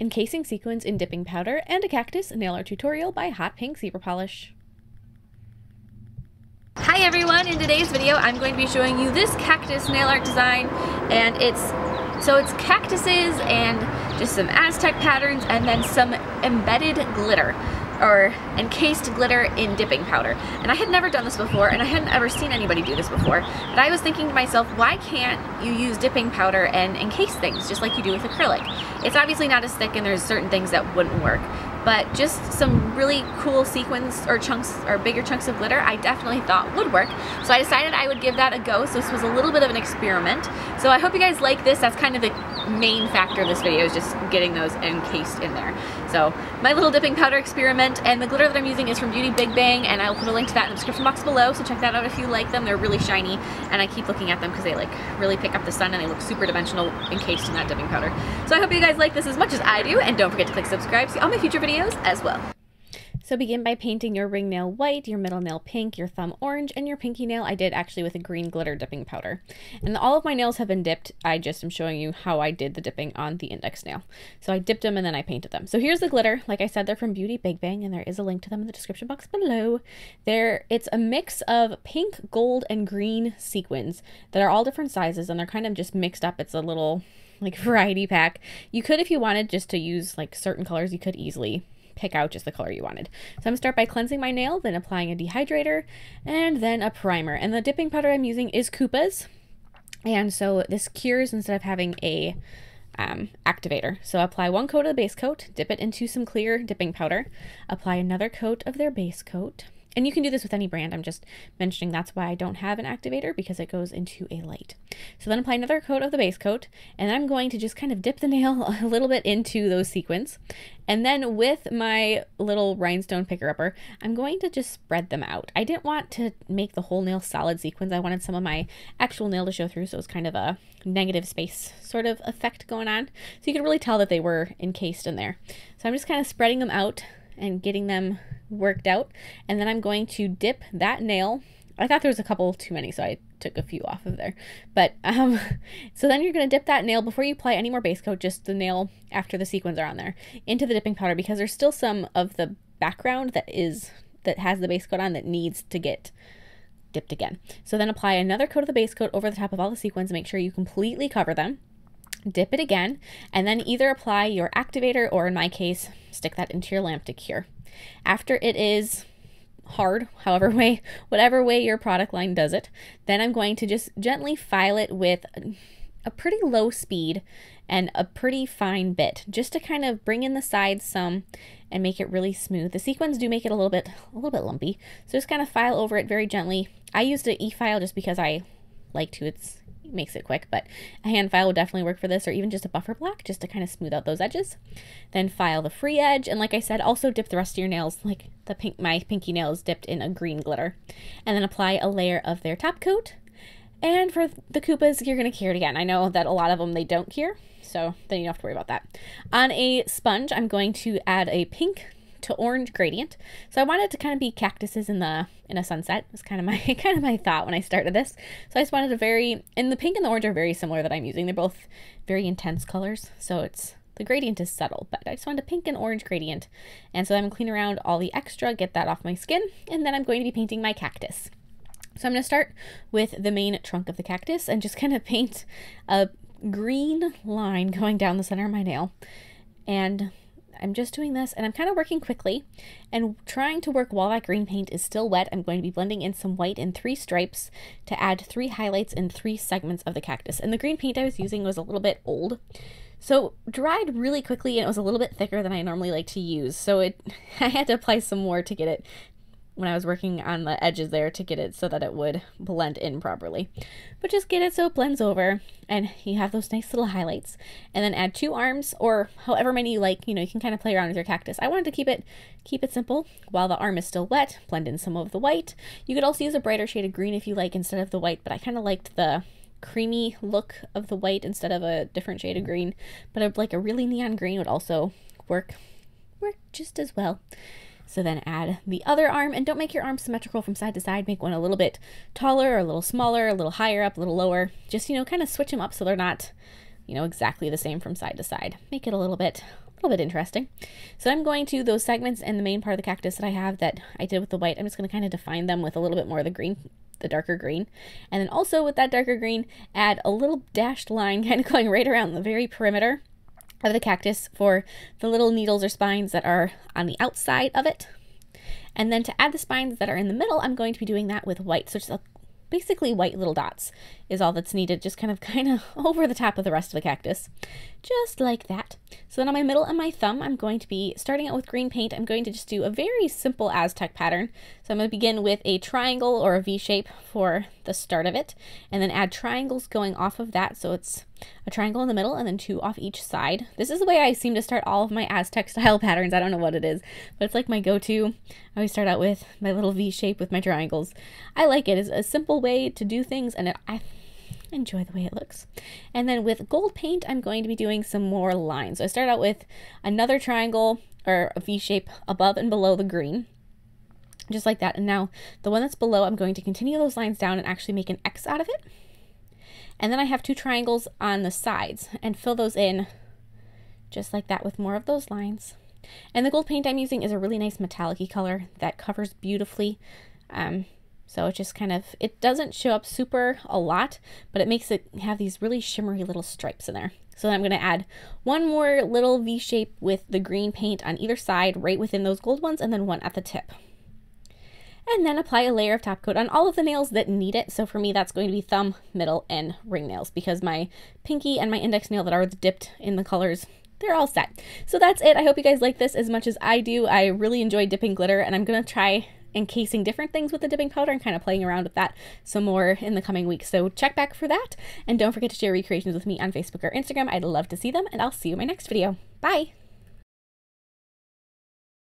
Encasing Sequins in Dipping Powder, and a Cactus nail art tutorial by Hotpinkzebrapolish. Hi everyone, in today's video I'm going to be showing you this cactus nail art design, and it's cactuses and just some Aztec patterns and then some embedded glitter or encased glitter in dipping powder. And I had never done this before, and I hadn't ever seen anybody do this before, but I was thinking to myself, why can't you use dipping powder and encase things just like you do with acrylic? It's obviously not as thick and there's certain things that wouldn't work, but just some really cool sequins or chunks or bigger chunks of glitter I definitely thought would work. So I decided I would give that a go. So this was a little bit of an experiment. So I hope you guys like this. That's kind of the main factor of this video, is just getting those encased in there. So my little dipping powder experiment, and the glitter that I'm using is from BeautyBigBang, and I'll put a link to that in the description box below, so check that out if you like them. They're really shiny, and I keep looking at them because they like really pick up the sun and they look super dimensional encased in that dipping powder. So I hope you guys like this as much as I do, and don't forget to click subscribe to see all my future videos as well. So begin by painting your ring nail white, your middle nail pink, your thumb orange, and your pinky nail I did actually with a green glitter dipping powder. And all of my nails have been dipped. I just am showing you how I did the dipping on the index nail. So I dipped them and then I painted them. So here's the glitter. Like I said, they're from BeautyBigBang, and there is a link to them in the description box below. It's a mix of pink, gold, and green sequins that are all different sizes, and they're kind of just mixed up. It's a little like variety pack. You could, if you wanted just to use like certain colors, you could easily pick out just the color you wanted. So I'm going to start by cleansing my nail, then applying a dehydrator, and then a primer. And the dipping powder I'm using is Koopa's, and so this cures instead of having a activator. So apply one coat of the base coat, dip it into some clear dipping powder, apply another coat of their base coat. And you can do this with any brand. I'm just mentioning that's why I don't have an activator, because it goes into a light. So then apply another coat of the base coat, and I'm going to just kind of dip the nail a little bit into those sequins. And then with my little rhinestone picker-upper, I'm going to just spread them out. I didn't want to make the whole nail solid sequins. I wanted some of my actual nail to show through, so it was kind of a negative space sort of effect going on. So you could really tell that they were encased in there. So I'm just kind of spreading them out and getting them worked out, and then I'm going to dip that nail. I thought there was a couple too many, so I took a few off of there, but so then you're going to dip that nail before you apply any more base coat, just the nail after the sequins are on there, into the dipping powder, because there's still some of the background that has the base coat on that needs to get dipped again. So then apply another coat of the base coat over the top of all the sequins, make sure you completely cover them, dip it again, and then either apply your activator, or in my case, stick that into your lamp to cure. After it is hard, whatever way your product line does it, then I'm going to just gently file it with a pretty low speed and a pretty fine bit, just to kind of bring in the sides some and make it really smooth. The sequins do make it a little bit lumpy, so just kind of file over it very gently. I used an e-file just because I like to. It makes it quick, but a hand file would definitely work for this, or even just a buffer block just to kind of smooth out those edges. Then file the free edge, and like I said, also dip the rest of your nails, like my pinky nail is dipped in a green glitter, and then apply a layer of their top coat. And for the Koopas, you're going to cure it again. I know that a lot of them, they don't cure, so then you don't have to worry about that. On a sponge, I'm going to add a pink to orange gradient. So I wanted to kind of be cactuses in a sunset. It was kind of my thought when I started this. So I just wanted and the pink and the orange are very similar that I'm using. They're both very intense colors, so the gradient is subtle, but I just wanted a pink and orange gradient. And so I'm gonna clean around all the extra, get that off my skin, and then I'm going to be painting my cactus. So I'm going to start with the main trunk of the cactus and just kind of paint a green line going down the center of my nail. And I'm just doing this, and I'm kind of working quickly and trying to work while that green paint is still wet. I'm going to be blending in some white in 3 stripes to add 3 highlights in 3 segments of the cactus. And the green paint I was using was a little bit old, so it dried really quickly, and it was a little bit thicker than I normally like to use. So I had to apply some more to get it, when I was working on the edges there, to get it so that it would blend in properly. But just get it so it blends over, and you have those nice little highlights. And then add 2 arms, or however many you like. You know, you can kind of play around with your cactus. I wanted to keep it simple. While the arm is still wet, blend in some of the white. You could also use a brighter shade of green if you like instead of the white, but I kind of liked the creamy look of the white instead of a different shade of green. But like a really neon green would also work just as well. So then add the other arm, and don't make your arm symmetrical from side to side. Make one a little bit taller, or a little smaller, a little higher up, a little lower. Just, kind of switch them up so they're not, you know, exactly the same from side to side. Make it a little bit interesting. So I'm going to those segments and the main part of the cactus that I have that I did with the white, I'm just going to kind of define them with a little bit more of the green, the darker green. And then also with that darker green, add a little dashed line kind of going right around the very perimeter of the cactus for the little needles or spines that are on the outside of it. And then to add the spines that are in the middle, I'm going to be doing that with white. So just basically white little dots is all that's needed, just kind of over the top of the rest of the cactus, just like that. So then on my middle and my thumb, I'm going to be starting out with green paint. I'm going to just do a very simple Aztec pattern. So I'm going to begin with a triangle or a V shape for the start of it, and then add triangles going off of that. So it's a triangle in the middle and then 2 off each side. This is the way I seem to start all of my Aztec style patterns. I don't know what it is, but it's like my go-to. I always start out with my little V shape with my triangles. I like it. It's a simple way to do things, and I enjoy the way it looks. And then with gold paint, I'm going to be doing some more lines. So I start out with another triangle or a V shape above and below the green, just like that. And now the one that's below, I'm going to continue those lines down and actually make an X out of it. And then I have 2 triangles on the sides and fill those in just like that with more of those lines. And the gold paint I'm using is a really nice metallic-y color that covers beautifully. So it just kind of, it doesn't show up super a lot, but it makes it have these really shimmery little stripes in there. So then I'm going to add one more little V shape with the green paint on either side right within those gold ones, and then one at the tip. And then apply a layer of top coat on all of the nails that need it. So for me, that's going to be thumb, middle, and ring nails, because my pinky and my index nail that are dipped in the colors, they're all set. So that's it. I hope you guys like this as much as I do. I really enjoy dipping glitter, and I'm going to try encasing different things with the dipping powder and kind of playing around with that some more in the coming weeks. So check back for that, and don't forget to share recreations with me on Facebook or Instagram. I'd love to see them, and I'll see you in my next video. Bye!